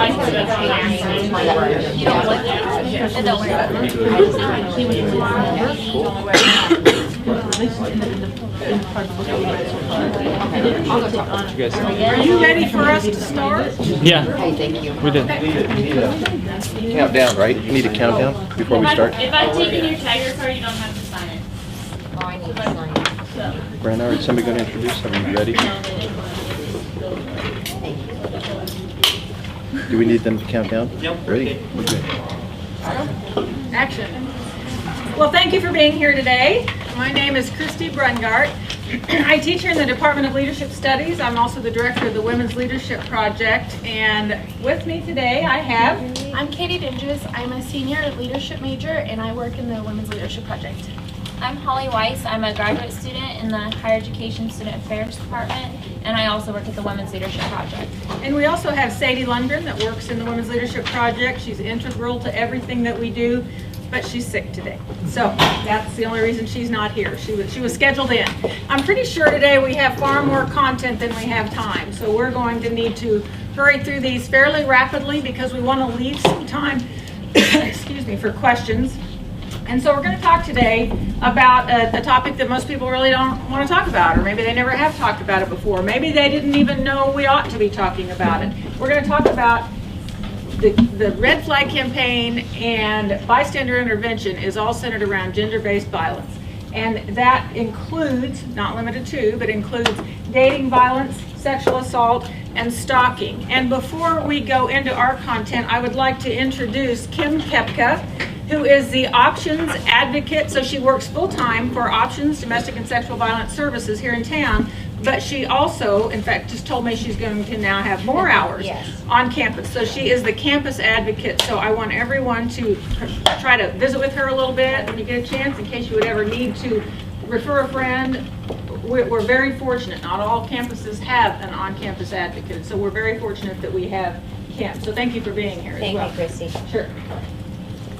Are you ready for us to start? Yeah. We did. Countdown, right? You need a countdown before we start? If I've taken your tiger card, you don't have to sign it. Brandon, is somebody going to introduce? Are you ready? Do we need them to count down? Yep. Ready? Okay. Action. Well, thank you for being here today. My name is Christie Brungardt. I teach here in the Department of Leadership Studies. I'm also the director of the Women's Leadership Project. And with me today I have... I'm Kaiti. I'm a senior leadership major and I work in the Women's Leadership Project. I'm Weiss. I'm a graduate student in the Higher Education Student Affairs Department, and I also work at the Women's Leadership Project. And we also have Sadie Lungren that works in the Women's Leadership Project. She's integral to everything that we do, but she's sick today. So that's the only reason she's not here. She was scheduled in. I'm pretty sure today we have far more content than we have time. So we're going to need to hurry through these fairly rapidly because we want to leave some time excuse me, for questions. And so we're going to talk today about a topic that most people really don't want to talk about, or maybe they never have talked about it before. Maybe they didn't even know we ought to be talking about it. We're going to talk about the Red Flag Campaign, and bystander intervention is all centered around gender-based violence. And that includes, not limited to, but includes dating violence, sexual assault, and stalking. And before we go into our content, I would like to introduce Kim Kepka, who is the Options Advocate. So she works full-time for Options Domestic and Sexual Violence Services here in town, but she also, in fact, just told me she's going to now have more hours on campus. So she is the campus advocate. So I want everyone to try to visit with her a little bit when you get a chance, in case you would ever need to refer a friend. We're very fortunate. Not all campuses have an on-campus advocate, so we're very fortunate that we have Kim. So thank you for being here as well. Thank you, Christy. Sure.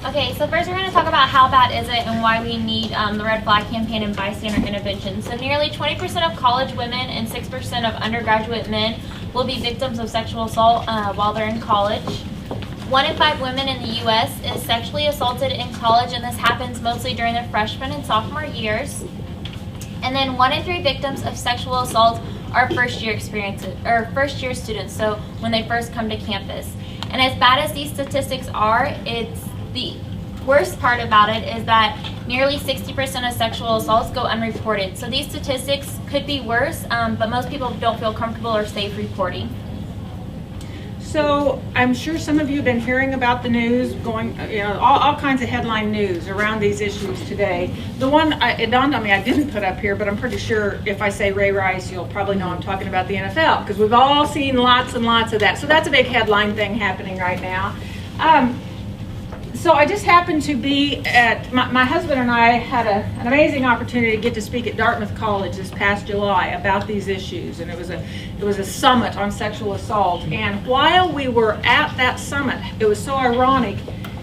Okay, so first we're going to talk about how bad is it and why we need the Red Flag Campaign and bystander intervention. So nearly 20% of college women and 6% of undergraduate men will be victims of sexual assault while they're in college. 1 in 5 women in the U.S. is sexually assaulted in college, and this happens mostly during their freshman and sophomore years. And then 1 in 3 victims of sexual assault are first-year students, so when they first come to campus. And as bad as these statistics are, the worst part about it is that nearly 60% of sexual assaults go unreported. So these statistics could be worse, but most people don't feel comfortable or safe reporting. So I'm sure some of you have been hearing about the news, going, all kinds of headline news around these issues today. The one, it dawned on me, I didn't put up here, but I'm pretty sure if I say Ray Rice, you'll probably know I'm talking about the NFL, because we've all seen lots and lots of that. So that's a big headline thing happening right now. So I just happened to be at, my husband and I had an amazing opportunity to get to speak at Dartmouth College this past July about these issues, and it was a summit on sexual assault. And while we were at that summit, it was so ironic,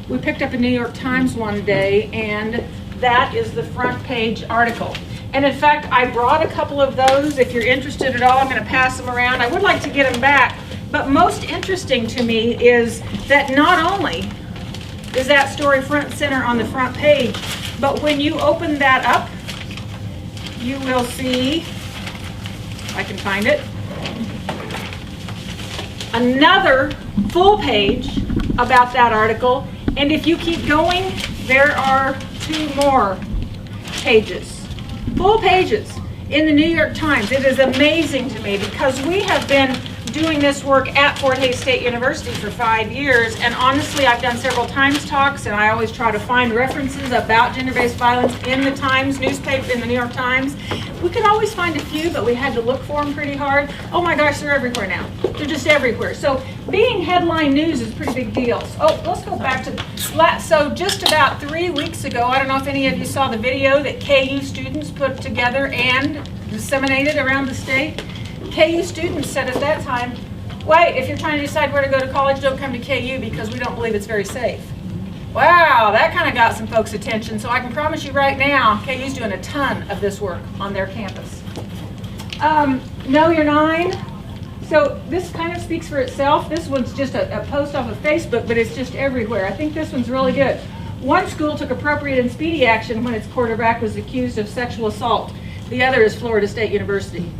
we picked up a New York Times one day, and that is the front page article. And in fact, I brought a couple of those. If you're interested at all, I'm going to pass them around. I would like to get them back, but most interesting to me is that not only is that story front and center on the front page, but when you open that up, you will see, if I can find it, another full page about that article. And if you keep going, there are 2 more pages, full pages in the New York Times. It is amazing to me because we have been doing this work at Fort Hays State University for 5 years, and honestly I've done several Times talks, and I always try to find references about gender-based violence in the Times newspaper, in the New York Times. We could always find a few, but we had to look for them pretty hard. Oh my gosh, they're everywhere now. They're just everywhere. So being headline news is a pretty big deal. Oh, let's go back to, so just about 3 weeks ago, I don't know if any of you saw the video that KU students put together and disseminated around the state. KU students said at that time, wait, if you're trying to decide where to go to college, don't come to KU because we don't believe it's very safe. Wow, that kind of got some folks' attention. So I can promise you right now, KU's doing a ton of this work on their campus. Know Your 9 So this kind of speaks for itself. This one's just a post off of Facebook, but it's just everywhere. I think this one's really good. One school took appropriate and speedy action when its quarterback was accused of sexual assault. The other is Florida State University.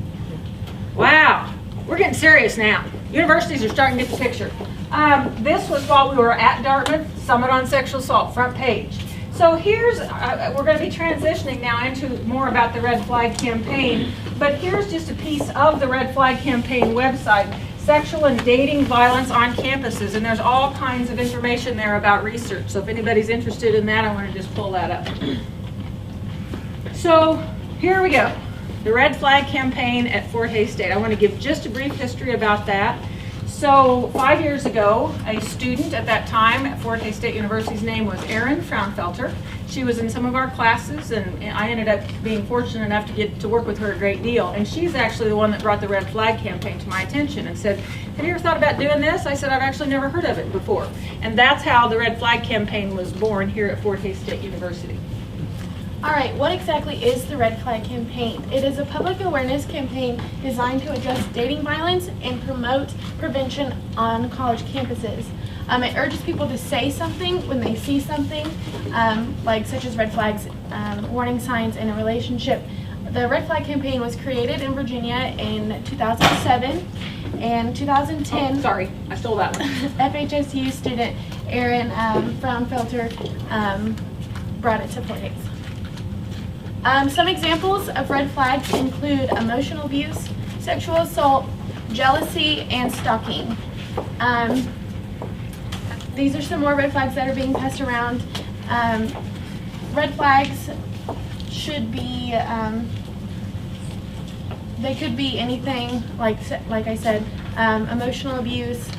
Wow, we're getting serious now. Universities are starting to get the picture. This was while we were at Dartmouth, Summit on Sexual Assault, front page. So here's, we're going to be transitioning now into more about the Red Flag Campaign, but here's just a piece of the Red Flag Campaign website, Sexual and Dating Violence on Campuses, and there's all kinds of information there about research. So if anybody's interested in that, I want to just pull that up. So here we go, the Red Flag Campaign at Fort Hays State. I want to give just a brief history about that. So 5 years ago, a student at that time at Fort Hays State University's name was Erin Fraunfelter. She was in some of our classes, and I ended up being fortunate enough to get to work with her a great deal. And she's actually the one that brought the Red Flag Campaign to my attention and said, have you ever thought about doing this? I said, I've actually never heard of it before. And that's how the Red Flag Campaign was born here at Fort Hays State University. All right, what exactly is the Red Flag Campaign? It is a public awareness campaign designed to address dating violence and promote prevention on college campuses. It urges people to say something when they see something, like such as red flags, warning signs in a relationship. The Red Flag Campaign was created in Virginia in 2007, and 2010. Oh, sorry, I stole that one. FHSU student Erin Fraunfelter brought it to Fort Hays. Some examples of red flags include emotional abuse, sexual assault, jealousy, and stalking. These are some more red flags that are being passed around. Red flags should be, they could be anything, like I said, emotional abuse,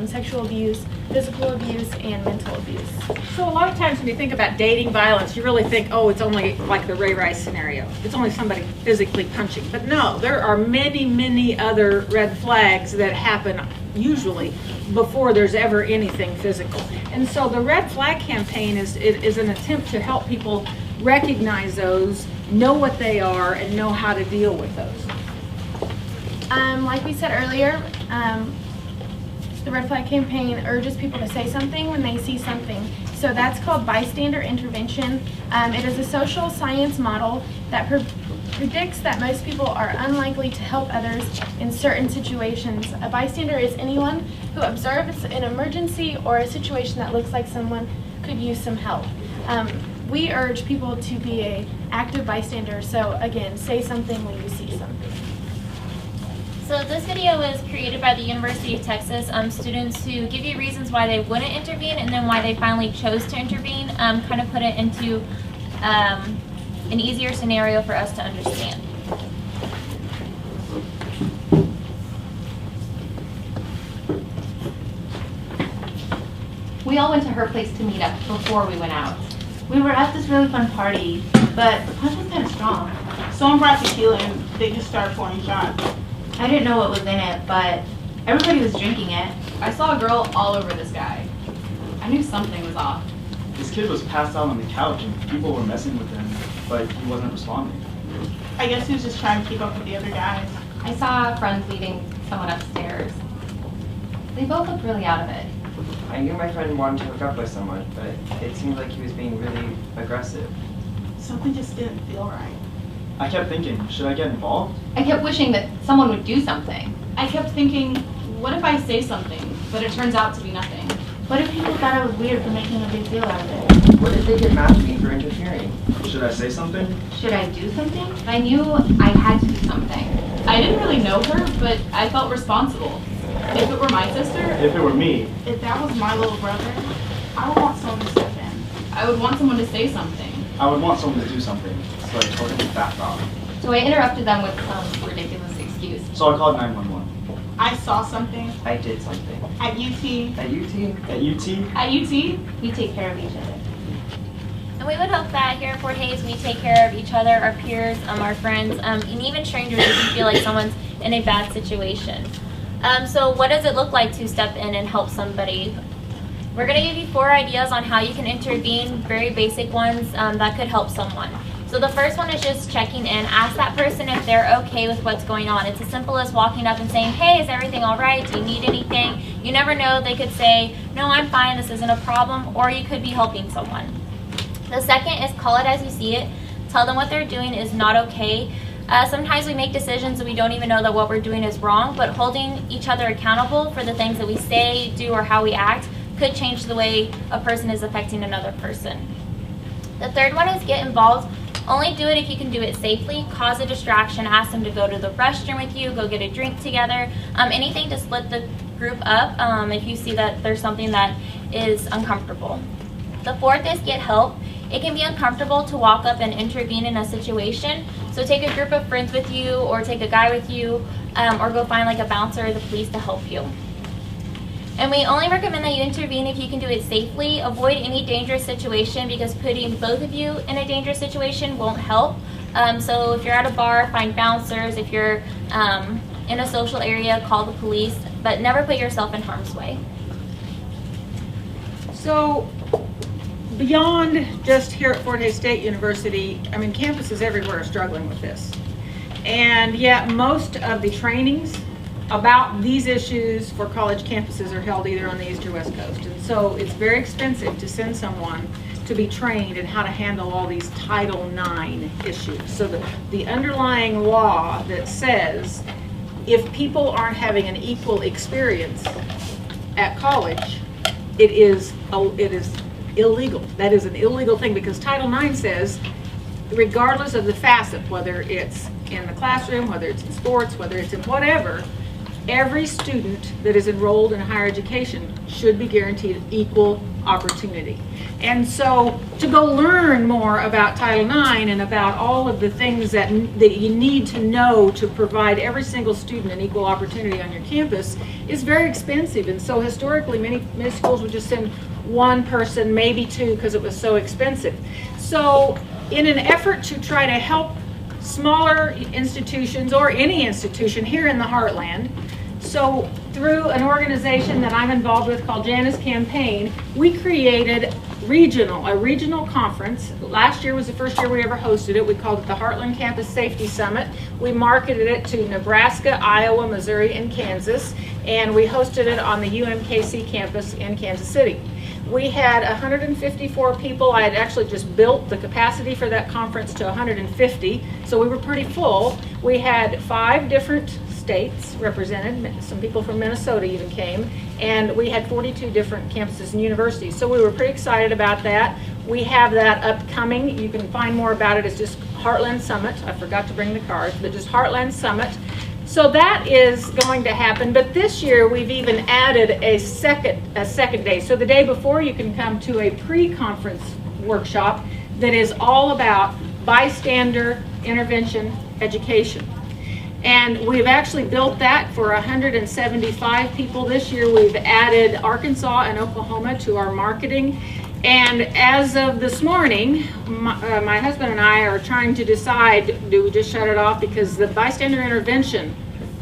sexual abuse, physical abuse, and mental abuse. So a lot of times when you think about dating violence, you really think, oh, it's only like the Ray Rice scenario. It's only somebody physically punching. But no, there are many, many other red flags that happen usually before there's ever anything physical. And so the Red Flag Campaign is an attempt to help people recognize those, know what they are, and know how to deal with those. Like we said earlier, the Red Flag Campaign urges people to say something when they see something. So that's called bystander intervention. It is a social science model that predicts that most people are unlikely to help others in certain situations. A bystander is anyone who observes an emergency or a situation that looks like someone could use some help. We urge people to be an active bystander. So again, say something when you see something. So this video was created by the University of Texas students who give you reasons why they wouldn't intervene and then why they finally chose to intervene, kind of put it into an easier scenario for us to understand. We all went to her place to meet up before we went out. We were at this really fun party, but the punch was kind of strong. Someone brought tequila and they just started pouring shots. I didn't know what was in it, but everybody was drinking it. I saw a girl all over this guy. I knew something was off. This kid was passed out on the couch and people were messing with him, but he wasn't responding. I guess he was just trying to keep up with the other guys. I saw friends leading someone upstairs. They both looked really out of it. I knew my friend wanted to hook up with someone, but it seemed like he was being really aggressive. Something just didn't feel right. I kept thinking, should I get involved? I kept wishing that someone would do something. I kept thinking, what if I say something, but it turns out to be nothing? What if people thought I was weird for making a big deal out of it? What if they get mad at me for interfering? Should I say something? Should I do something? I knew I had to do something. I didn't really know her, but I felt responsible. If it were my sister, If it were me, If that was my little brother, I would want someone to step in. I would want someone to say something. I would want someone to do something, so I told him to back off. So I interrupted them with some ridiculous excuse. So I called 911. I saw something I did something. at UT. At UT? At UT, At UT, We take care of each other. And we would hope that here at Fort Hays we take care of each other, our peers, our friends, and even strangers if you feel like someone's in a bad situation. So what does it look like to step in and help somebody? We're going to give you 4 ideas on how you can intervene, very basic ones that could help someone. So the first one is just checking in. Ask that person if they're okay with what's going on. It's as simple as walking up and saying, hey, is everything all right? Do you need anything? You never know. They could say, no, I'm fine. This isn't a problem. Or you could be helping someone. The second is call it as you see it. Tell them what they're doing is not okay. Sometimes we make decisions and we don't even know that what we're doing is wrong, but holding each other accountable for the things that we say, do, or how we act could change the way a person is affecting another person. The third one is get involved. Only do it if you can do it safely. Cause a distraction. Ask them to go to the restroom with you, go get a drink together. Anything to split the group up if you see that there's something that is uncomfortable. The fourth is get help. It can be uncomfortable to walk up and intervene in a situation, so take a group of friends with you, or take a guy with you, or go find like a bouncer or the police to help you. And we only recommend that you intervene if you can do it safely. Avoid any dangerous situation, because putting both of you in a dangerous situation won't help. So if you're at a bar, find bouncers. If you're in a social area, call the police, but never put yourself in harm's way. So beyond just here at Fort Hays State University, I mean, campuses everywhere are struggling with this. And yet most of the trainings about these issues for college campuses are held either on the East or West Coast. And so it's very expensive to send someone to be trained in how to handle all these Title IX issues. So the underlying law that says if people aren't having an equal experience at college, it is illegal. That is an illegal thing, because Title IX says, regardless of the facet, whether it's in the classroom, whether it's in sports, whether it's in whatever, every student that is enrolled in higher education should be guaranteed equal opportunity. And so to go learn more about Title IX and about all of the things that you need to know to provide every single student an equal opportunity on your campus is very expensive. And so historically, many schools would just send one person, maybe two, because it was so expensive. So in an effort to try to help smaller institutions, or any institution here in the Heartland, so through an organization that I'm involved with called Janice Campaign, we created a regional conference. Last year was the first year we ever hosted it. We called it the Heartland Campus Safety Summit. We marketed it to Nebraska, Iowa, Missouri, and Kansas, and we hosted it on the UMKC campus in Kansas City. We had 154 people. I had actually just built the capacity for that conference to 150, so we were pretty full. We had 5 different states represented. Some people from Minnesota even came, and we had 42 different campuses and universities. So we were pretty excited about that. We have that upcoming. You can find more about it. It's just Heartland Summit. I forgot to bring the cards, but just Heartland Summit. So that is going to happen, but this year we've even added a second day. So the day before, you can come to a pre-conference workshop that is all about bystander intervention education. And we've actually built that for 175 people this year. We've added Arkansas and Oklahoma to our marketing. And as of this morning, my husband and I are trying to decide, do we just shut it off? Because the bystander intervention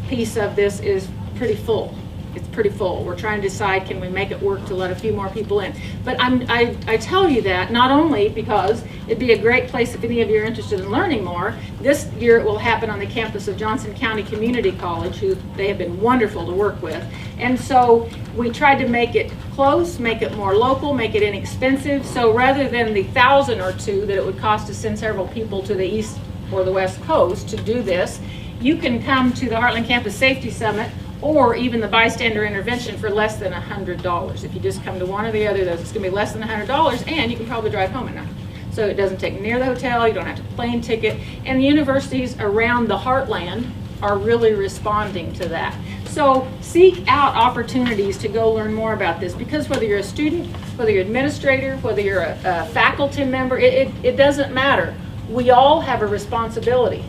piece of this is pretty full. It's pretty full. We're trying to decide, can we make it work to let a few more people in? But I tell you that not only because it'd be a great place if any of you are interested in learning more. This year it will happen on the campus of Johnson County Community College, who they have been wonderful to work with. And so we tried to make it close, make it more local, make it inexpensive. So rather than the 1,000 or 2 that it would cost to send several people to the East or the West Coast to do this, you can come to the Heartland Campus Safety Summit, or even the bystander intervention, for less than $100. If you just come to one or the other of those, it's going to be less than $100, and you can probably drive home at night. So it doesn't take near the hotel, you don't have to plane ticket, and the universities around the Heartland are really responding to that. So seek out opportunities to go learn more about this, because whether you're a student, whether you're an administrator, whether you're a faculty member, it doesn't matter. We all have a responsibility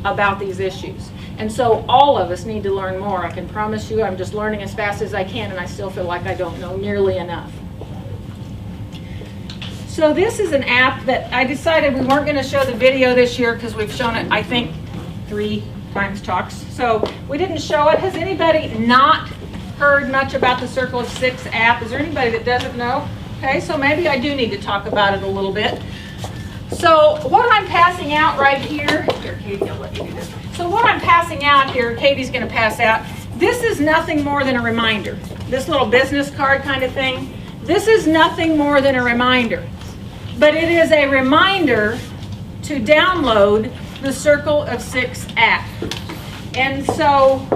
about these issues. And so all of us need to learn more. I can promise you I'm just learning as fast as I can, and I still feel like I don't know nearly enough. So this is an app that I decided we weren't going to show the video this year because we've shown it, I think, 3 times talks. So we didn't show it. Has anybody not heard much about the Circle of 6 app? Is there anybody that doesn't know? Okay, so maybe I do need to talk about it a little bit. So what I'm passing out right here, Katie, I'll let you do this. So what I'm passing out here, Katie's going to pass out, this is nothing more than a reminder. This little business card kind of thing, this is nothing more than a reminder. But it is a reminder to download the Circle of Six app. And so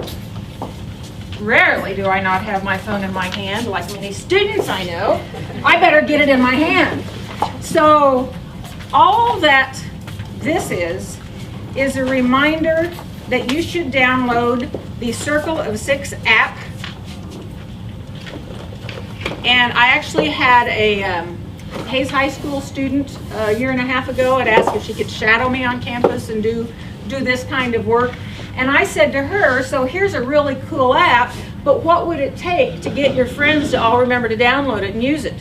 rarely do I not have my phone in my hand, like many students I know. I better get it in my hand. So all that this is a reminder that you should download the Circle of Six app. And I actually had a Hayes High School student a year and a half ago had asked if she could shadow me on campus and do this kind of work. And I said to her, so here's a really cool app, but what would it take to get your friends to all remember to download it and use it?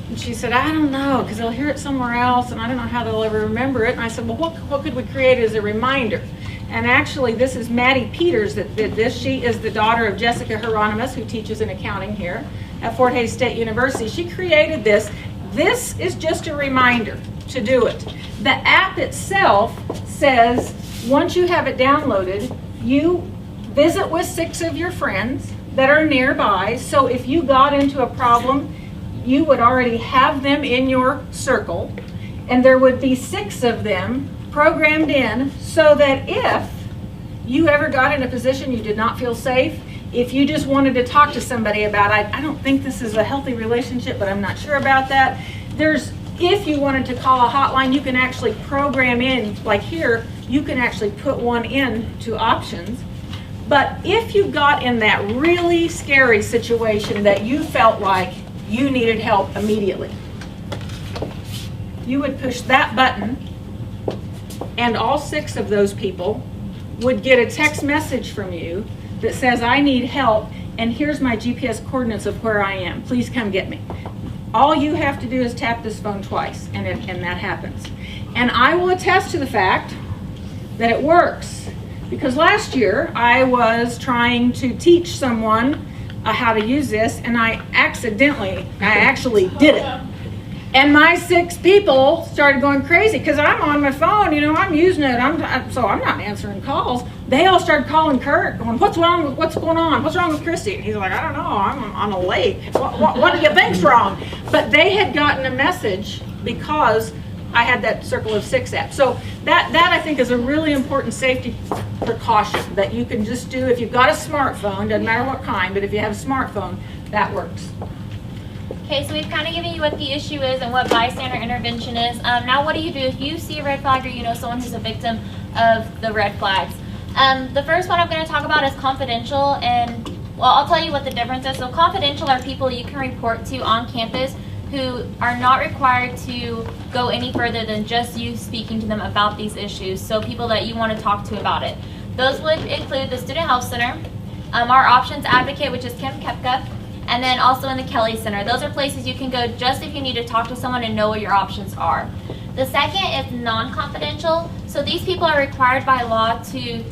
And she said, I don't know, because they'll hear it somewhere else, and I don't know how they'll ever remember it. And I said, well, what could we create as a reminder? And actually, this is Maddie Peters that did this. She is the daughter of Jessica Hieronymus, who teaches in accounting here at Fort Hays State University. She created this. This is just a reminder to do it. The app itself says, once you have it downloaded, you visit with 6 of your friends that are nearby. So if you got into a problem, you would already have them in your circle, and there would be 6 of them programmed in so that if you ever got in a position you did not feel safe, if you just wanted to talk to somebody about, I don't think this is a healthy relationship, but I'm not sure about that. If you wanted to call a hotline, you can actually program in, like here, you can actually put one in to options. But if you got in that really scary situation that you felt like you needed help immediately, you would push that button, and all 6 of those people would get a text message from you that says, I need help, and here's my GPS coordinates of where I am. Please come get me. All you have to do is tap this phone twice, and that happens. And I will attest to the fact that it works. Because last year, I was trying to teach someone how to use this, and I actually did it. And my 6 people started going crazy because I'm on my phone, I'm using it. So I'm not answering calls. They all started calling Kurt, going, what's going on? What's wrong with Christie? And he's like, I don't know, I'm on a lake. What do you think's wrong? But they had gotten a message because I had that Circle of Six app. So that I think is a really important safety precaution that you can just do if you've got a smartphone, doesn't matter what kind, but if you have a smartphone, that works. Okay, so we've kind of given you what the issue is and what bystander intervention is. Now what do you do if you see a red flag or you know someone who's a victim of the red flags? The first one I'm going to talk about is confidential, and well, I'll tell you what the difference is. So confidential are people you can report to on campus who are not required to go any further than just you speaking to them about these issues. So people that you want to talk to about it. Those would include the Student Health Center, our Options Advocate, which is Kim Kepka, and then also in the Kelly Center. Those are places you can go just if you need to talk to someone and know what your options are. The second is non-confidential. So these people are required by law to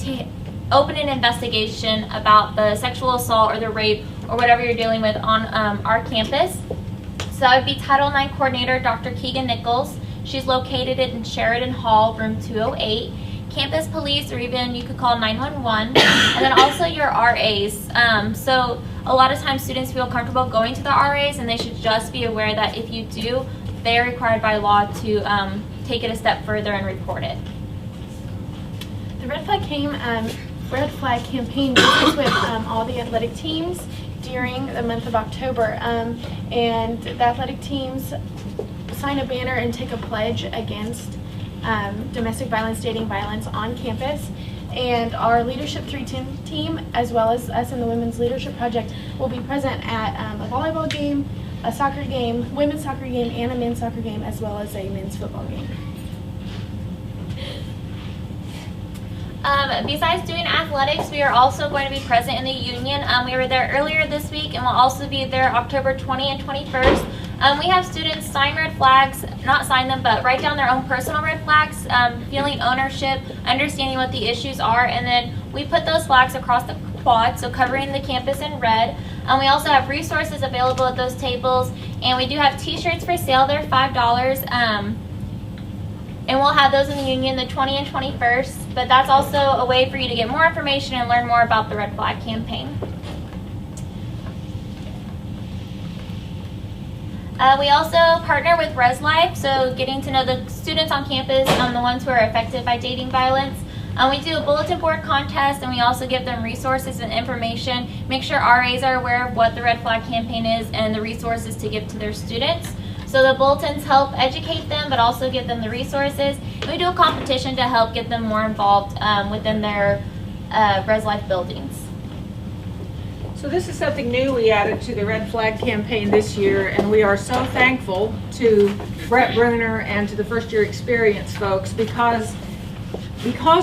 open an investigation about the sexual assault or the rape or whatever you're dealing with on our campus. So that would be Title IX Coordinator Dr. Keegan Nichols. She's located in Sheridan Hall, room 208. Campus police, or even you could call 911. And then also your RAs. So a lot of times students feel comfortable going to the RAs, and they should just be aware that if you do, they are required by law to take it a step further and report it. The Red Flag campaign works with all the athletic teams during the month of October, and the athletic teams sign a banner and take a pledge against domestic violence, dating violence on campus. And our Leadership 310 team, as well as us in the Women's Leadership Project, will be present at a volleyball game, a soccer game, women's soccer game, and a men's soccer game, as well as a men's football game. Besides doing athletics, we are also going to be present in the union. We were there earlier this week, and we'll also be there October 20 and 21st. We have students sign red flags, not sign them, but write down their own personal red flags, feeling ownership, understanding what the issues are, and then we put those flags across the quad, so covering the campus in red. We also have resources available at those tables, and we do have t-shirts for sale. They're $5. And we'll have those in the union the 20th and 21st, but that's also a way for you to get more information and learn more about the Red Flag campaign. We also partner with Res Life, so getting to know the students on campus, the ones who are affected by dating violence. We do a bulletin board contest, and we also give them resources and information. Make sure RAs are aware of what the Red Flag campaign is and the resources to give to their students. So the bulletins help educate them, but also give them the resources. And we do a competition to help get them more involved within their Res Life buildings. So this is something new we added to the Red Flag campaign this year, and we are so thankful to Brett Bruner and to the first year experience folks because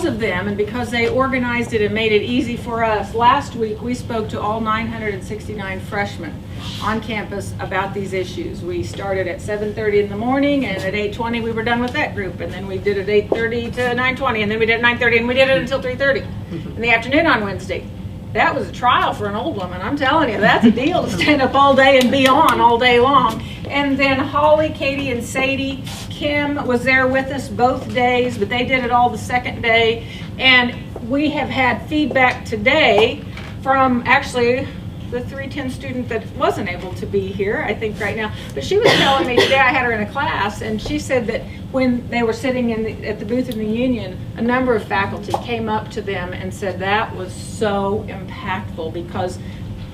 of them and because they organized it and made it easy for us. Last week we spoke to all 969 freshmen on campus about these issues. We started at 7:30 in the morning, and at 8:20 we were done with that group, and then we did it 8:30 to 9:20, and then we did it 9:30, and we did it until 3:30 in the afternoon on Wednesday. That was a trial for an old woman, I'm telling you. That's a deal to stand up all day and be on all day long. And then Holly, Kaiti, and Sadie, Kim was there with us both days, but they did it all the second day. And we have had feedback today from actually the 310 student that wasn't able to be here, I think right now. But she was telling me today, I had her in a class, and she said that when they were sitting at the booth in the union, a number of faculty came up to them and said that was so impactful because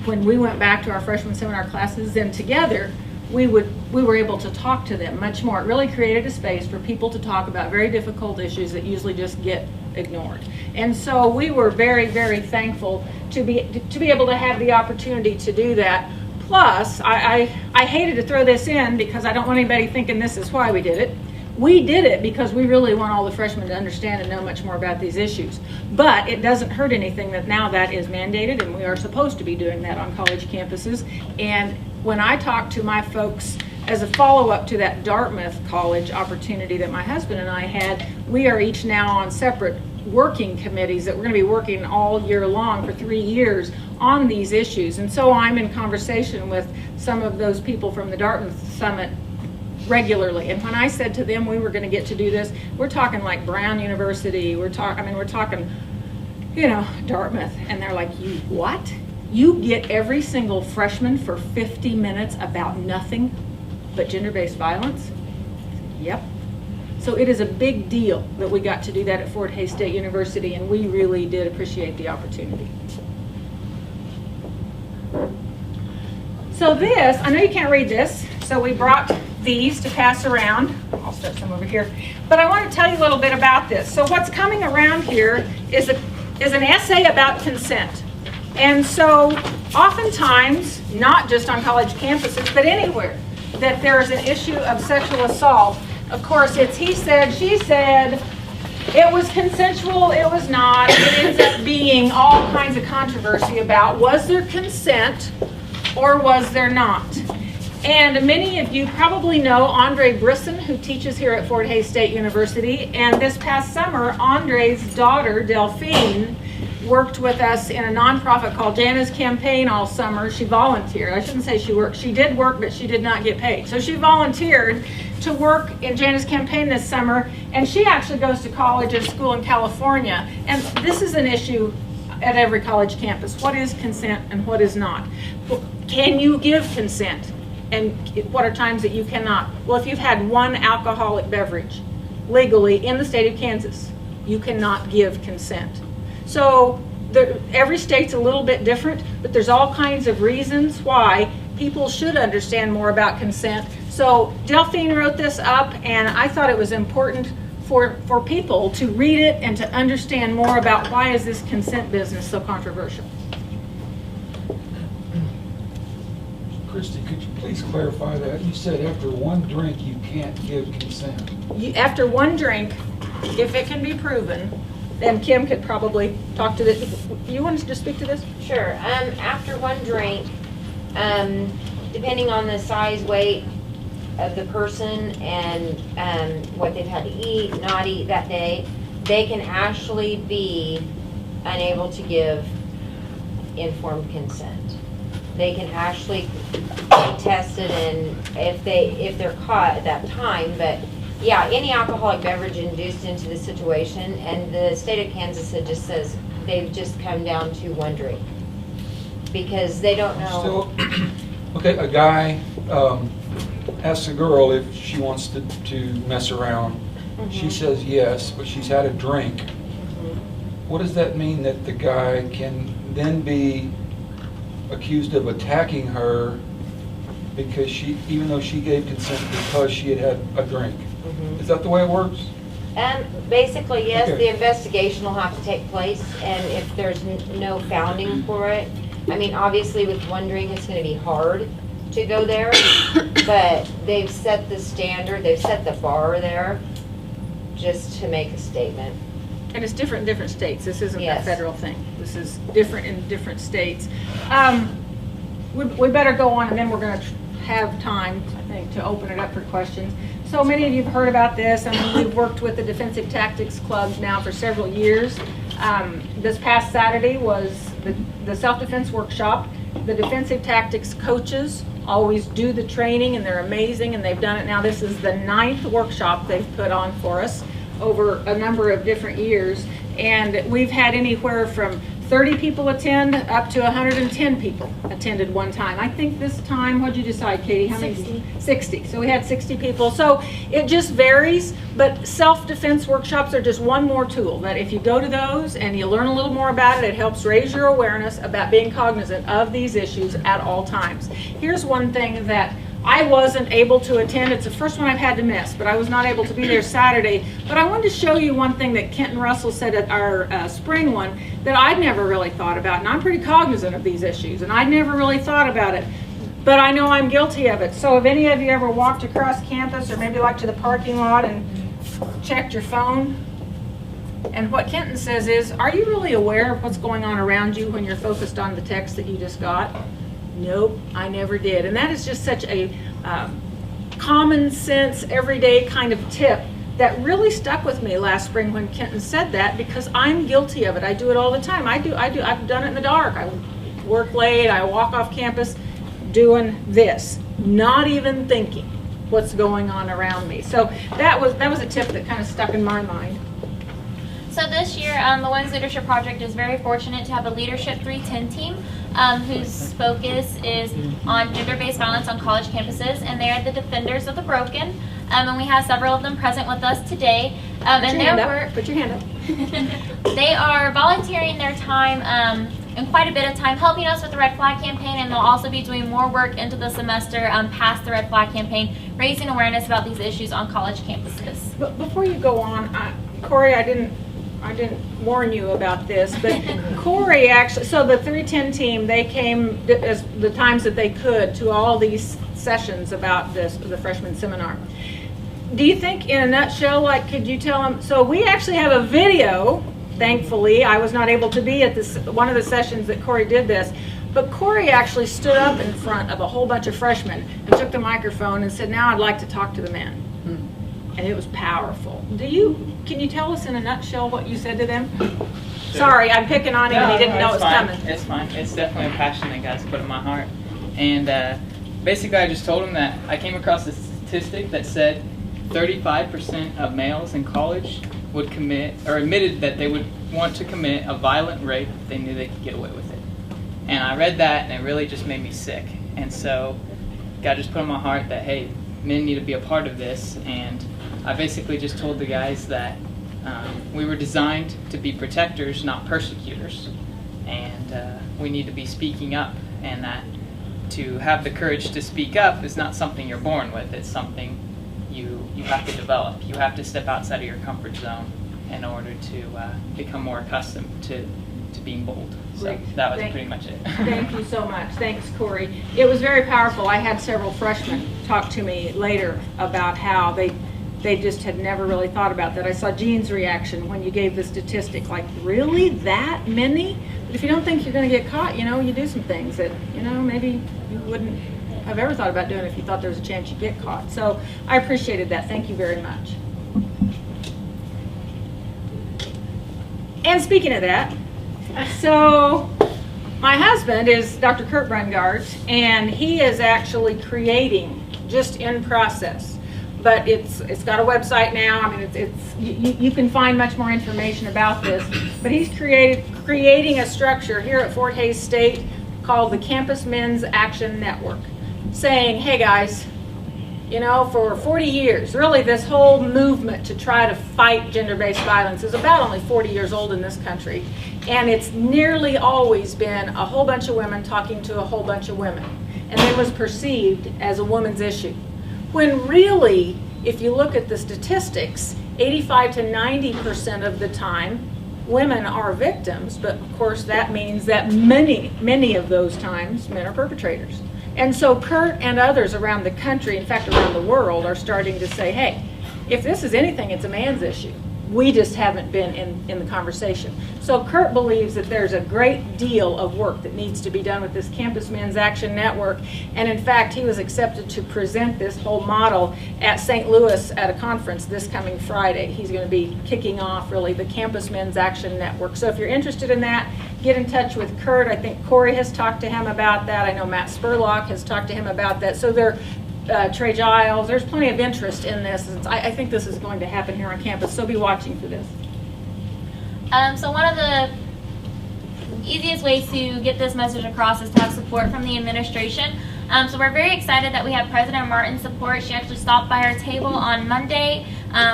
when we went back to our freshman seminar classes, then together, we were able to talk to them much more. It really created a space for people to talk about very difficult issues that usually just get ignored. And so we were very, very thankful to be able to have the opportunity to do that. Plus, I hated to throw this in because I don't want anybody thinking this is why we did it. We did it because we really want all the freshmen to understand and know much more about these issues. But it doesn't hurt anything that now that is mandated, and we are supposed to be doing that on college campuses. And when I talk to my folks as a follow-up to that Dartmouth College opportunity that my husband and I had, we are each now on separate working committees that we're going to be working all year long for 3 years on these issues. And so I'm in conversation with some of those people from the Dartmouth Summit regularly. And when I said to them we were going to get to do this, we're talking like Brown University, we're talking, you know, Dartmouth. And they're like, you what? You get every single freshman for 50 minutes about nothing but gender-based violence? Yep. So it is a big deal that we got to do that at Fort Hays State University, and we really did appreciate the opportunity. So this, I know you can't read this, so we brought these to pass around. I'll start some over here. But I want to tell you a little bit about this. So what's coming around here is an essay about consent. And so oftentimes, not just on college campuses, but anywhere, that there is an issue of sexual assault. Of course, it's he said, she said, it was consensual, it was not. It ends up being all kinds of controversy about was there consent or was there not. And many of you probably know Andre Brisson, who teaches here at Fort Hays State University. And this past summer, Andre's daughter, Delphine, worked with us in a nonprofit called Jana's Campaign all summer. She volunteered. I shouldn't say she worked. She did work, but she did not get paid. So she volunteered to work in Jana's Campaign this summer, and she actually goes to college and school in California. And this is an issue at every college campus. What is consent and what is not? Can you give consent? And what are times that you cannot? Well, if you've had one alcoholic beverage legally in the state of Kansas, you cannot give consent. So every state's a little bit different, but there's all kinds of reasons why people should understand more about consent. So Delphine wrote this up, and I thought it was important for people to read it and to understand more about why is this consent business so controversial. Christie, could you please clarify that? You said after one drink you can't give consent. After one drink, if it can be proven, then Kim could probably talk to this. You want to just speak to this? Sure. After one drink, depending on the size, weight of the person and what they've had to eat, not eat that day, they can actually be unable to give informed consent. They can actually be tested, and if they're caught at that time, but Yeah, any alcoholic beverage induced into the situation, and the state of Kansas, it just says they've just come down to one drink. Because they don't know. Still, okay, a guy asks a girl if she wants to mess around. She says yes, but she's had a drink. What does that mean that the guy can then be accused of attacking her because even though she gave consent because she had had a drink? Is that the way it works? Basically, yes, Okay. the investigation will have to take place, and if there's no founding for it, I mean, obviously with one drink, it's gonna be hard to go there, but they've set the standard, they've set the bar there just to make a statement. And it's different in different states. This isn't a Yes. federal thing. This is different in different states. We better go on, and then we're going to have time, I think, to open it up for questions. So many of you have heard about this. I mean, we've worked with the Defensive Tactics Club now for several years. This past Saturday was the self-defense workshop. The Defensive Tactics coaches always do the training, and they're amazing, and they've done it now. This is the 9th workshop they've put on for us over a number of different years, and we've had anywhere from 30 people attend up to 110 people attended one time. I think this time, what'd you decide, Katie? How many? 60. 60. So we had 60 people. So it just varies, but self-defense workshops are just one more tool that if you go to those and you learn a little more about it, it helps raise your awareness about being cognizant of these issues at all times. Here's one thing that I wasn't able to attend. It's the first one I've had to miss, but I was not able to be there Saturday. But I wanted to show you one thing that Kent and Russell said at our spring one that I'd never really thought about. And I'm pretty cognizant of these issues, and I'd never really thought about it. But I know I'm guilty of it. So have any of you ever walked across campus or maybe like to the parking lot and checked your phone? And what Kenton says is, are you really aware of what's going on around you when you're focused on the text that you just got? Nope, I never did. And that is just such a common sense, everyday kind of tip that really stuck with me last spring when Kenton said that, because I'm guilty of it. I do it all the time. I've done it in the dark. I work late, I walk off campus doing this, not even thinking what's going on around me. So that was a tip that kind of stuck in my mind. So this year, the Women's Leadership Project is very fortunate to have a Leadership 310 team whose focus is on gender-based violence on college campuses, and they are the defenders of the broken. And we have several of them present with us today. Put your hand up. They are volunteering their time and quite a bit of time helping us with the Red Flag campaign, and they'll also be doing more work into the semester past the Red Flag campaign, raising awareness about these issues on college campuses. But before you go on, Corey, I didn't warn you about this, but Corey actually, so the 310 team, they came as the times that they could to all these sessions about the freshman seminar. Do you think, in a nutshell, like, could you tell them, so we actually have a video, thankfully. I was not able to be at one of the sessions that Corey did this, but Corey actually stood up in front of a whole bunch of freshmen and took the microphone and said, now I'd like to talk to the men. And it was powerful. Can you tell us in a nutshell what you said to them? Sure. Sorry, I'm picking on him and he didn't know it was coming. It's fine. It's definitely a passion that God's put in my heart. And basically I just told him that I came across a statistic that said 35% of males in college would commit, or admitted that they would want to commit a violent rape if they knew they could get away with it. And I read that and it really just made me sick. And so God just put in my heart that, hey, men need to be a part of this. And I basically just told the guys that we were designed to be protectors, not persecutors. And we need to be speaking up, and that to have the courage to speak up is not something you're born with. It's something you have to develop. You have to step outside of your comfort zone in order to become more accustomed to being bold. So Great. that was pretty much it. Thank you so much. Thanks, Corey. It was very powerful. I had several freshmen talk to me later about how they just had never really thought about that. I saw Jean's reaction when you gave the statistic, like, really, that many? But if you don't think you're going to get caught, you do some things that, maybe you wouldn't have ever thought about doing if you thought there was a chance you'd get caught. So I appreciated that. Thank you very much. And speaking of that, so my husband is Dr. Brungardt, and he is actually creating, just in process, but it's got a website now. I mean, you can find much more information about this. But he's creating a structure here at Fort Hays State called the Campus Men's Action Network, saying, hey guys, you know, for 40 years, really this whole movement to try to fight gender-based violence is about only 40 years old in this country. And it's nearly always been a whole bunch of women talking to a whole bunch of women. And it was perceived as a woman's issue. When really, if you look at the statistics, 85 to 90% of the time, women are victims, but of course that means that many of those times, men are perpetrators. And so Kurt and others around the country, in fact around the world, are starting to say, hey, if this is anything, it's a man's issue. We just haven't been in the conversation. So Kurt believes that there's a great deal of work that needs to be done with this Campus Men's Action Network. And in fact, he was accepted to present this whole model at St. Louis at a conference this coming Friday. He's going to be kicking off really the Campus Men's Action Network. So if you're interested in that, get in touch with Kurt. I think Corey has talked to him about that. I know Matt Spurlock has talked to him about that. So they're Trey Giles, there's plenty of interest in this. I think this is going to happen here on campus, so be watching for this. So one of the easiest ways to get this message across is to have support from the administration. So we're very excited that we have President Martin's support. She actually stopped by our table on Monday,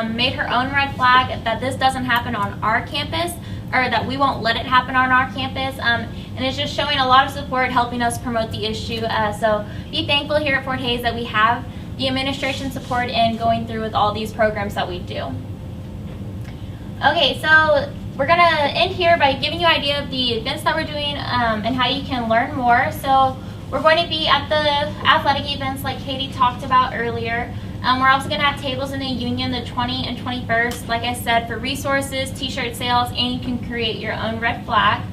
made her own red flag that this doesn't happen on our campus, or that we won't let it happen on our campus. And it's just showing a lot of support, helping us promote the issue. So be thankful here at Fort Hays that we have the administration support in going through with all these programs that we do. Okay, so we're gonna end here by giving you an idea of the events that we're doing and how you can learn more. So we're going to be at the athletic events like Katie talked about earlier. We're also going to have tables in the Union the 20th and 21st, like I said, for resources, t-shirt sales, and you can create your own red flag.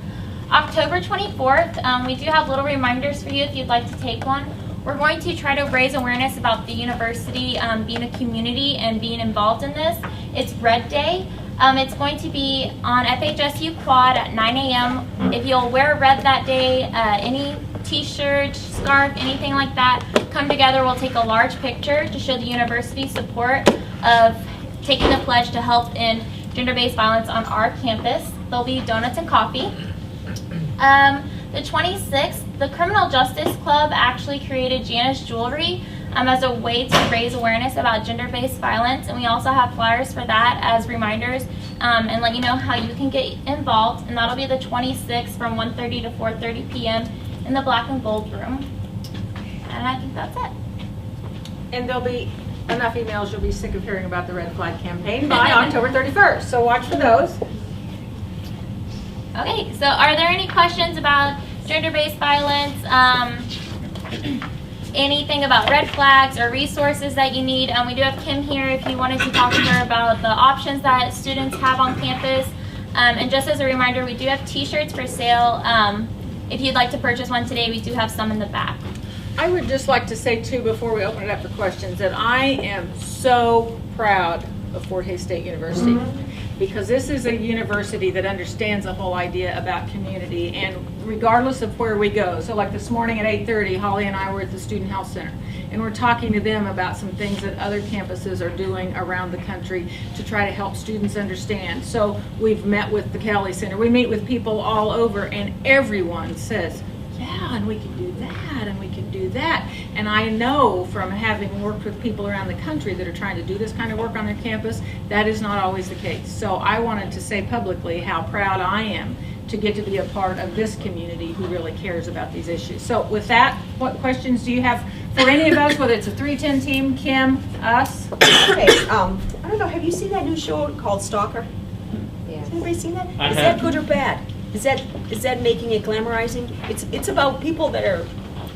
October 24th, we do have little reminders for you if you'd like to take one. We're going to try to raise awareness about the university being a community and being involved in this. It's Red Day. It's going to be on FHSU Quad at 9 a.m. If you'll wear red that day, any t-shirt, scarf, anything like that, come together. We'll take a large picture to show the university's support of taking the pledge to help end gender-based violence on our campus. There'll be donuts and coffee. The 26th, the Criminal Justice Club actually created Janice Jewelry as a way to raise awareness about gender-based violence, and we also have flyers for that as reminders and let you know how you can get involved, and that'll be the 26th from 1:30 to 4:30 p.m. in the Black and Gold room. And I think that's it. And there'll be enough emails, you'll be sick of hearing about the Red Flag campaign by October 31st, so watch for those. Okay, so are there any questions about gender-based violence, anything about red flags or resources that you need? We do have Kim here if you wanted to talk to her about the options that students have on campus. And just as a reminder, we do have t-shirts for sale. If you'd like to purchase one today, we do have some in the back. I would just like to say too, before we open it up for questions, that I am so proud of Fort Hays State University, because this is a university that understands the whole idea about community, and regardless of where we go. So like this morning at 8:30, Holly and I were at the Student Health Center, and we're talking to them about some things that other campuses are doing around the country to try to help students understand. So we've met with the Kelly Center, we meet with people all over, and everyone says, yeah, and we can do that, and we can do that. And I know from having worked with people around the country that are trying to do this kind of work on their campus, that is not always the case. So I wanted to say publicly how proud I am to get to be a part of this community who really cares about these issues. So with that, what questions do you have for any of us, whether it's a 310 team, Kim, us? Okay, I don't know, have you seen that new show called Stalker? Yeah. Has anybody seen that? I Is have. that good or bad? Is that making it glamorizing? It's about people that are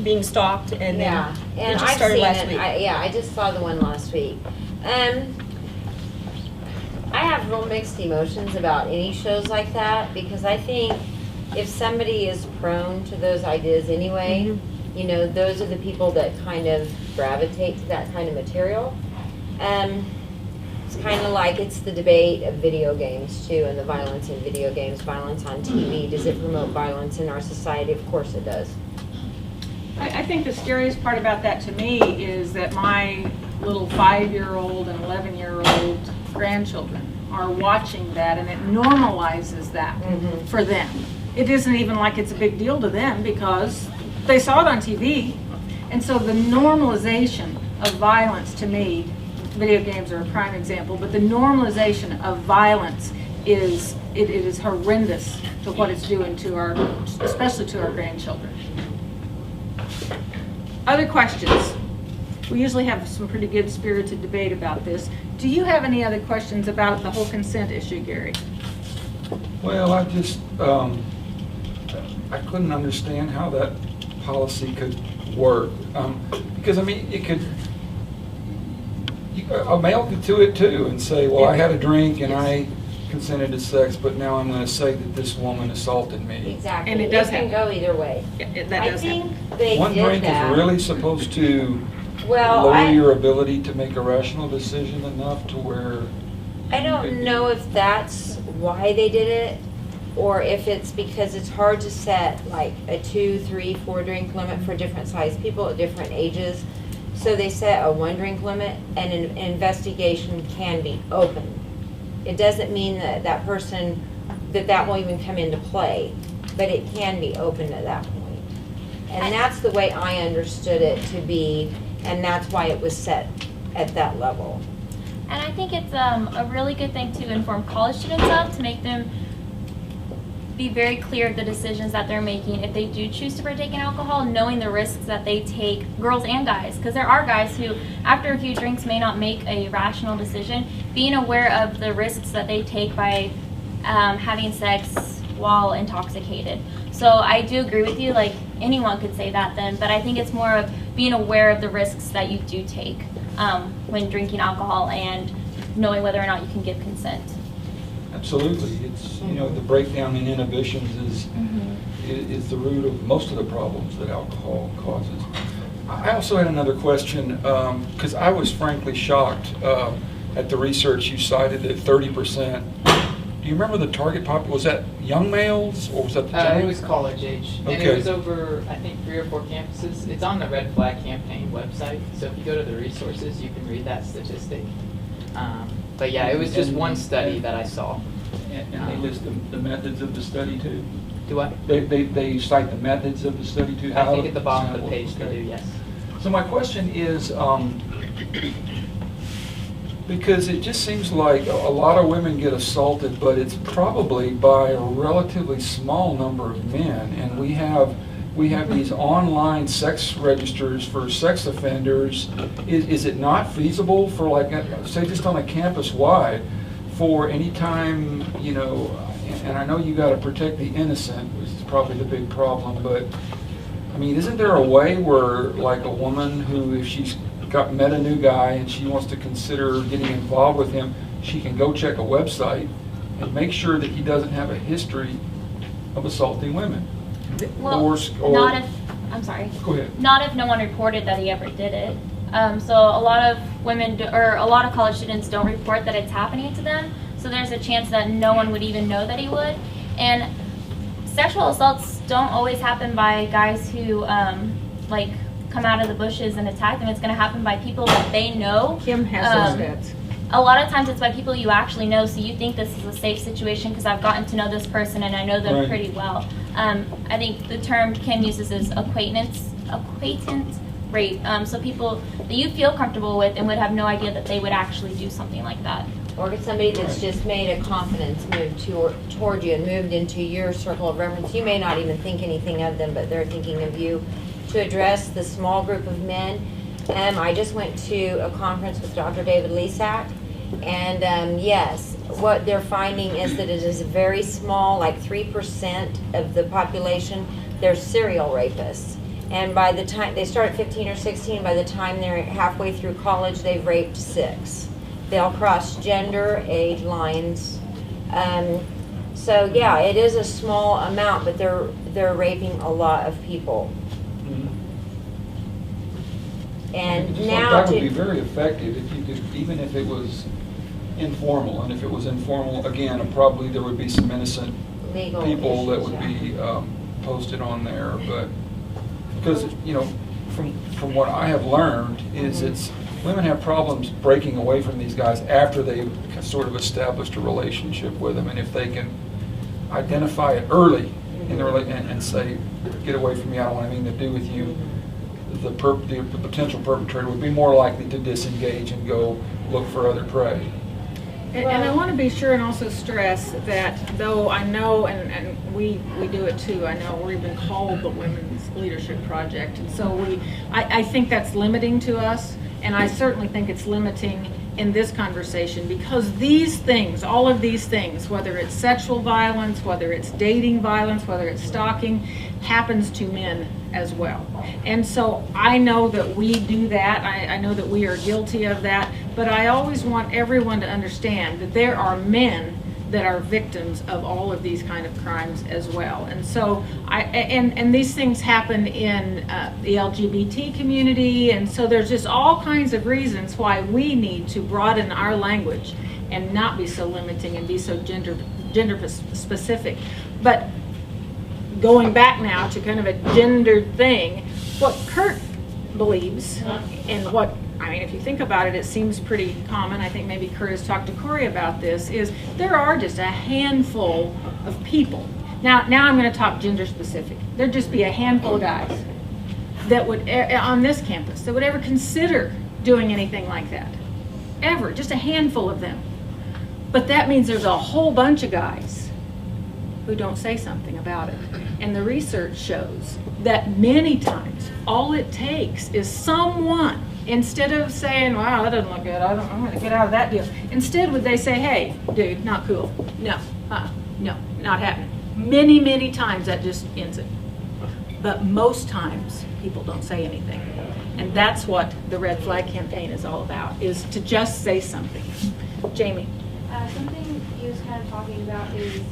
being stalked, and Yeah, then and it just I've started seen last it. week. I just saw the one last week. I have real mixed emotions about any shows like that, because I think if somebody is prone to those ideas anyway, you know, those are the people that kind of gravitate to that kind of material. It's kind of like it's the debate of video games too, and the violence in video games, violence on TV. Does it promote violence in our society? Of course it does. I think the scariest part about that to me is that my little 5-year-old and 11-year-old grandchildren are watching that, and it normalizes that for them. It isn't even like it's a big deal to them because they saw it on TV. And so the normalization of violence to me, video games are a prime example, but the normalization of violence is, it is horrendous to what it's doing to our, especially to our grandchildren. Other questions? We usually have some pretty good spirited debate about this. Do you have any other questions about the whole consent issue, Gary? Well, I just, I couldn't understand how that policy could work. Because, I mean, it could, a male could do it too and say, well, I had a drink and I consented to sex, but now I'm going to say that this woman assaulted me. Exactly. And it does can go either way. That I does think happen. they One did drink that. is really supposed to Well, lower your ability to make a rational decision enough to where... I don't know if that's why they did it, or if it's because it's hard to set like a 2, 3, 4 drink limit for different size people at different ages. So they set a 1 drink limit, and an investigation can be open. It doesn't mean that that person, that won't even come into play, but it can be open at that point. And that's the way I understood it to be, and that's why it was set at that level. And I think it's a really good thing to inform college students of, to make them be very clear of the decisions that they're making if they do choose to partake in alcohol, knowing the risks that they take, girls and guys, because there are guys who, after a few drinks, may not make a rational decision. Being aware of the risks that they take by having sex while intoxicated. So I do agree with you, like anyone could say that then, but I think it's more of being aware of the risks that you do take when drinking alcohol and knowing whether or not you can give consent. Absolutely. It's, you know, the breakdown in inhibitions is the root of most of the problems that alcohol causes. I also had another question, because I was frankly shocked at the research you cited that 30%. Do you remember the target population? Was that young males or was that the general? It was college age. And Okay. it was over, I think, 3 or 4 campuses. It's on the Red Flag Campaign website. So if you go to the resources, you can read that statistic. But yeah, it was just one study that I saw. And they list the methods of the study too? Do what? They cite the methods of the study too? I think at the bottom of the page they do, yes. So my question is, because it just seems like a lot of women get assaulted, but it's probably by a relatively small number of men, and we have these online sex registers for sex offenders. Is it not feasible for, like, say just on a campus wide, for any time, you know, and I know you got to protect the innocent, which is probably the big problem, but I mean, isn't there a way where, like, a woman who, if she's met a new guy and she wants to consider getting involved with him, she can go check a website and make sure that he doesn't have a history of assaulting women? Well, not if, I'm sorry. Go ahead. Not if no one reported that he ever did it. So a lot of women, or a lot of college students don't report that it's happening to them. So there's a chance that no one would even know that he would. And sexual assaults don't always happen by guys who, like, come out of the bushes and attack them. It's going to happen by people that they know. Kim has those stats. A lot of times it's by people you actually know, so you think this is a safe situation because I've gotten to know this person and I know them pretty well. I think the term Kim uses is acquaintance rape. So people that you feel comfortable with and would have no idea that they would actually do something like that. Or it's somebody that's just made a confidence move toward you and moved into your circle of reference. You may not even think anything of them, but they're thinking of you. To address the small group of men, I just went to a conference with Dr. David Lisak, and yes, what they're finding is that it is a very small, like 3% of the population, they're serial rapists. And by the time they start at 15 or 16, by the time they're halfway through college, they've raped 6. They'll cross gender, age lines. So yeah, it is a small amount, but they're raping a lot of people. And now that would be very effective if you could, even if it was informal. And if it was informal, again, probably there would be some innocent legal people issues, that would be posted on there. But because, you know, from what I have learned is it's, women have problems breaking away from these guys after they've sort of established a relationship with them, and if they can identify it early in the and say, get away from me, I don't want anything to do with you, the potential perpetrator would be more likely to disengage and go look for other prey. And I want to be sure and also stress that though I know, and we do it too, I know we're even called the Women's Leadership Project, and so I think that's limiting to us, and I certainly think it's limiting in this conversation, because these things, all of these things, whether it's sexual violence, whether it's dating violence, whether it's stalking, happens to men as well. And so I know that we do that, I know that we are guilty of that, but I always want everyone to understand that there are men that are victims of all of these kind of crimes as well. And so and these things happen in the LGBT community, and so there's just all kinds of reasons why we need to broaden our language and not be so limiting and be so gender specific. But going back now to kind of a gendered thing, what Kurt believes and what, I mean, if you think about it, it seems pretty common. I think maybe Kurt has talked to Corey about this, is there are just a handful of people. Now I'm going to talk gender specific. There'd just be a handful of guys that would, on this campus, that would ever consider doing anything like that. Ever. Just a handful of them. But that means there's a whole bunch of guys who don't say something about it. And the research shows that many times all it takes is someone, instead of saying, wow, that doesn't look good, I'm going to get out of that deal. Instead, would they say, hey, dude, not cool. No, no, not happening. Many, many times that just ends it. But most times, people don't say anything. And that's what the Red Flag campaign is all about, is to just say something. Jamie. Something he was kind of talking about is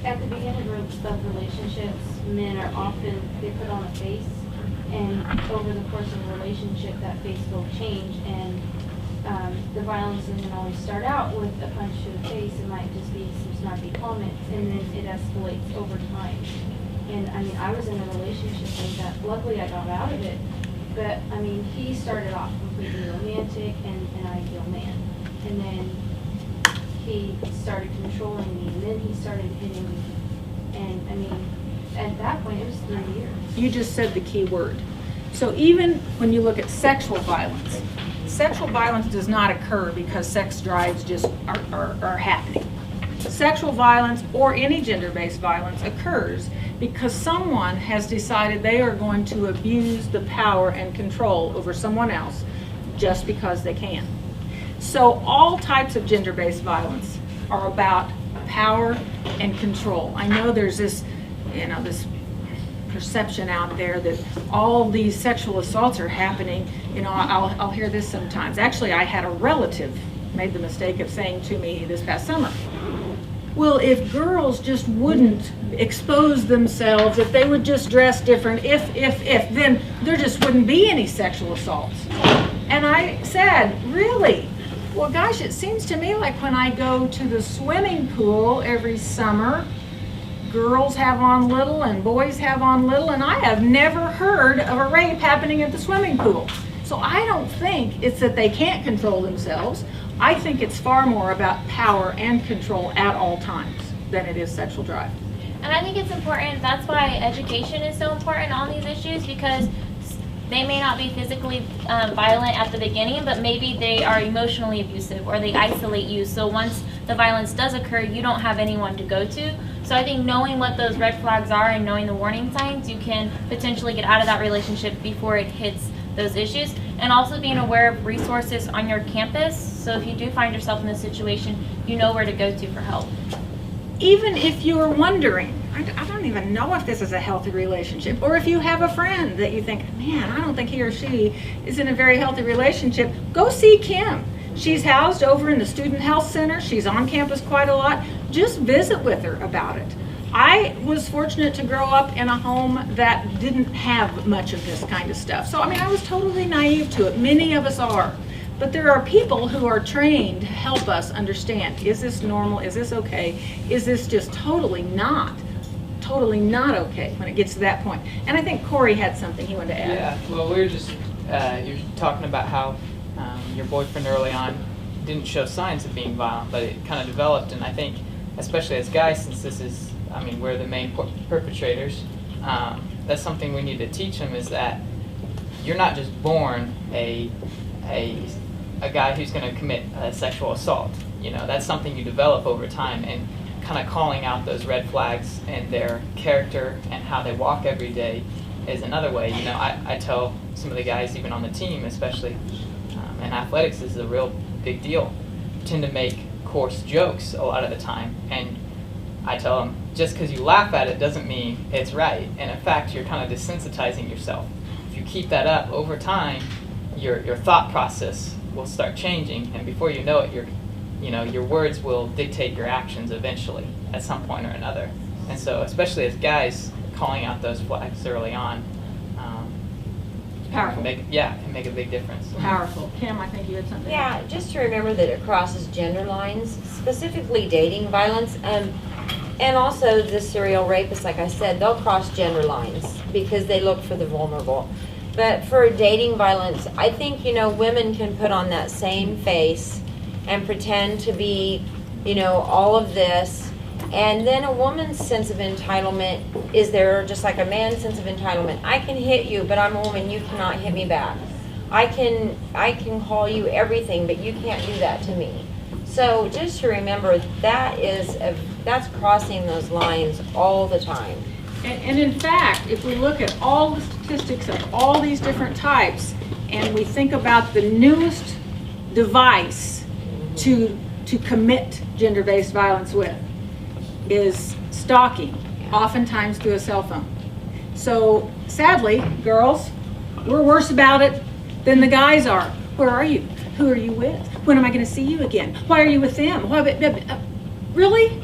at the beginning of relationships, men are often, they put on a face, and over the course of a relationship, that face will change, and the violence doesn't always start out with a punch to the face. It might just be some snarky comments, and then it escalates over time. And I mean, I was in a relationship like that. Luckily, I got out of it, but I mean, he started off completely romantic and an ideal man, and then he started controlling me, and then he started hitting me, and I mean, at that point, it was 3 years. You just said the key word. So even when you look at sexual violence does not occur because sex drives just are happening. Sexual violence or any gender-based violence occurs because someone has decided they are going to abuse the power and control over someone else just because they can. So all types of gender-based violence are about power and control. I know there's this, this perception out there that all these sexual assaults are happening. I'll hear this sometimes. Actually, I had a relative made the mistake of saying to me this past summer, well, if girls just wouldn't expose themselves, if they would just dress different, if, then there just wouldn't be any sexual assaults. And I said, really? Well, gosh, it seems to me like when I go to the swimming pool every summer, girls have on little and boys have on little, and I have never heard of a rape happening at the swimming pool. So I don't think it's that they can't control themselves. I think it's far more about power and control at all times than it is sexual drive. And I think it's important, that's why education is so important on these issues, because they may not be physically violent at the beginning, but maybe they are emotionally abusive or they isolate you. So once the violence does occur, you don't have anyone to go to. So I think knowing what those red flags are and knowing the warning signs, you can potentially get out of that relationship before it hits those issues. And also being aware of resources on your campus. So if you do find yourself in this situation, you know where to go to for help. Even if you're wondering, I don't even know if this is a healthy relationship, or if you have a friend that you think, man, I don't think he or she is in a very healthy relationship, go see Kim. She's housed over in the Student Health Center. She's on campus quite a lot. Just visit with her about it. I was fortunate to grow up in a home that didn't have much of this kind of stuff. So, I mean, I was totally naive to it. Many of us are. But there are people who are trained to help us understand, is this normal? Is this okay? Is this just totally not totally not okay when it gets to that point. And I think Corey had something he wanted to add. Yeah, well, we were just, you're talking about how your boyfriend early on didn't show signs of being violent, but it kind of developed, and I think, especially as guys, since this is, I mean, we're the main perpetrators, that's something we need to teach them, is that you're not just born a guy who's going to commit a sexual assault. You know, that's something you develop over time, and kind of calling out those red flags in their character and how they walk every day is another way. You know, I tell some of the guys, even on the team, especially in athletics, this is a real big deal, tend to make coarse jokes a lot of the time, and I tell them, just because you laugh at it doesn't mean it's right, and in fact you're kind of desensitizing yourself. If you keep that up over time, your thought process will start changing, and before you know it, your words will dictate your actions eventually at some point or another. And so, especially as guys, calling out those flags early on, Powerful. Can make a big difference. Powerful. Kim, I think you had something. Yeah, just to remember that it crosses gender lines, specifically dating violence, and also the serial rapists, like I said, they'll cross gender lines because they look for the vulnerable. But for dating violence, I think, women can put on that same face and pretend to be, all of this. And then a woman's sense of entitlement is there, just like a man's sense of entitlement. I can hit you, but I'm a woman, you cannot hit me back. I can call you everything, but you can't do that to me. So just to remember, that's crossing those lines all the time. And in fact, if we look at all the statistics of all these different types, and we think about the newest device to commit gender-based violence with, is stalking, oftentimes through a cell phone. So sadly, girls, we're worse about it than the guys are. Where are you? Who are you with? When am I going to see you again? Why are you with them? Really?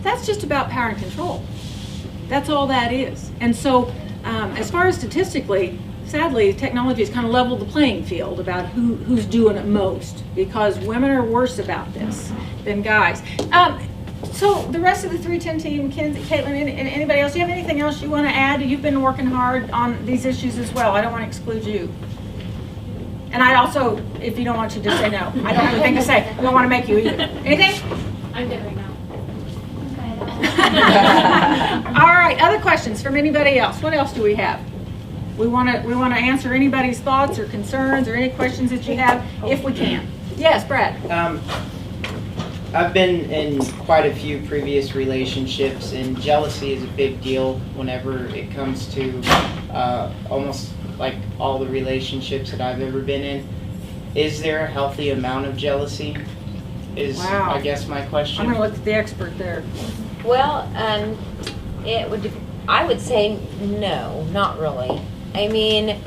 That's just about power and control. That's all that is. And so as far as statistically, sadly, technology has kind of leveled the playing field about who's doing it most, because women are worse about this than guys. So the rest of the 310 team, Kenzie, Caitlin, and anybody else, do you have anything else you want to add? You've been working hard on these issues as well. I don't want to exclude you. And I'd also, if you don't want to, just say no. I don't have anything to say. We don't want to make you either. Anything? I'm good right now. All right, other questions from anybody else? What else do we have? We want to answer anybody's thoughts or concerns or any questions that you have, if we can. Yes, Brad. I've been in quite a few previous relationships, and jealousy is a big deal whenever it comes to almost like all the relationships that I've ever been in. Is there a healthy amount of jealousy? Wow. I guess my question. I'm going to look at the expert there. Well, I would say no, not really. I mean,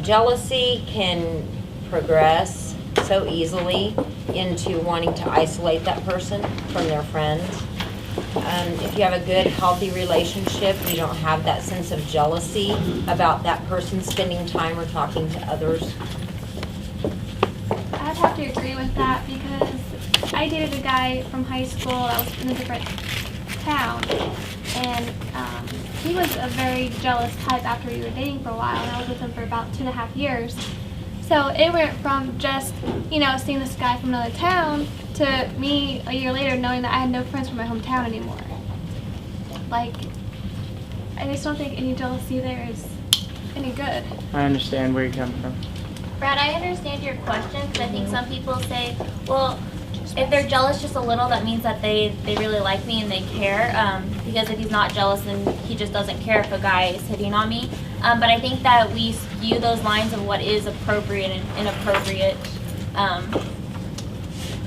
jealousy can progress so easily into wanting to isolate that person from their friends. If you have a good, healthy relationship, you don't have that sense of jealousy about that person spending time or talking to others. I'd have to agree with that because I dated a guy from high school that was in a different town, and he was a very jealous type after we were dating for a while, and I was with him for about 2.5 years. So it went from just, seeing this guy from another town to me a year later knowing that I had no friends from my hometown anymore. Like, I just don't think any jealousy there is any good. I understand where you're coming from. Brad, I understand your question, because I think some people say, well, if they're jealous just a little, that means that they really like me and they care. Because if he's not jealous, then he just doesn't care if a guy is hitting on me. But I think that we skew those lines of what is appropriate and inappropriate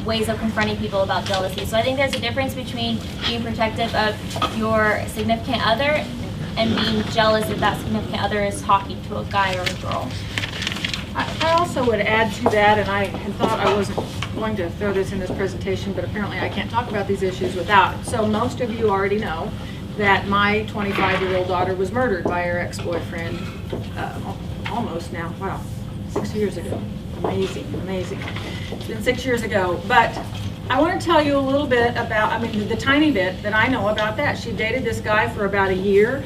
ways of confronting people about jealousy. So I think there's a difference between being protective of your significant other and being jealous if that significant other is talking to a guy or a girl. I also would add to that, and I had thought I wasn't going to throw this in this presentation, but apparently I can't talk about these issues without it. So most of you already know that my 25-year-old daughter was murdered by her ex-boyfriend almost now, wow, 6 years ago. Amazing, amazing. It's been 6 years ago, but I want to tell you a little bit about, I mean, the tiny bit that I know about that. She dated this guy for about a year,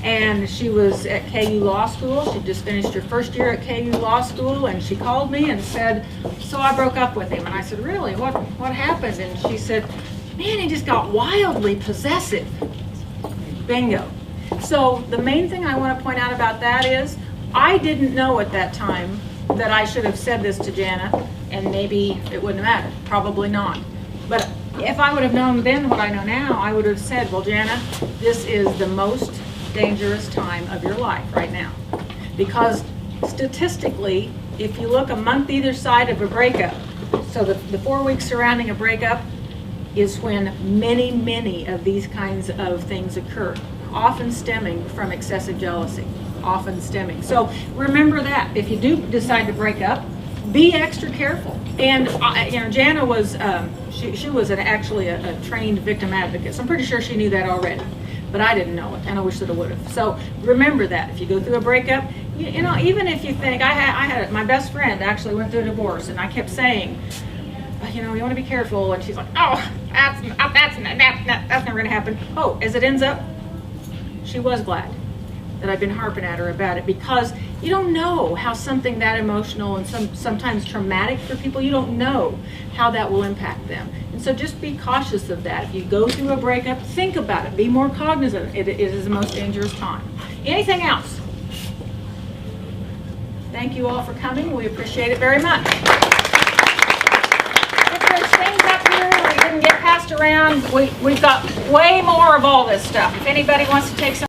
and she was at KU Law School. She just finished her first year at KU Law School, and she called me and said, so I broke up with him. And I said, really? What happened? And she said, man, he just got wildly possessive. Bingo. So the main thing I want to point out about that is, I didn't know at that time that I should have said this to Jana, and maybe it wouldn't have mattered. Probably not. But if I would have known then what I know now, I would have said, well, Jana, this is the most dangerous time of your life right now. Because statistically, if you look a month either side of a breakup, so the 4 weeks surrounding a breakup is when many, many of these kinds of things occur, often stemming from excessive jealousy. Often stemming. So remember that if you do decide to break up, be extra careful. And you know, Jana was she was actually a trained victim advocate, so I'm pretty sure she knew that already, but I didn't know it, and I wish that I would have. So remember that if you go through a breakup, you know, even if you think I had my best friend actually went through a divorce, and I kept saying, you know, you want to be careful, and she's like, oh, that's never going to happen. Oh, as it ends up, she was glad that I've been harping at her about it, because you don't know how something that emotional and sometimes traumatic for people, you don't know how that will impact them. And so just be cautious of that. If you go through a breakup, think about it. Be more cognizant. It is the most dangerous time. Anything else? Thank you all for coming. We appreciate it very much. If there's things up here we didn't get passed around, we've got way more of all this stuff. If anybody wants to take some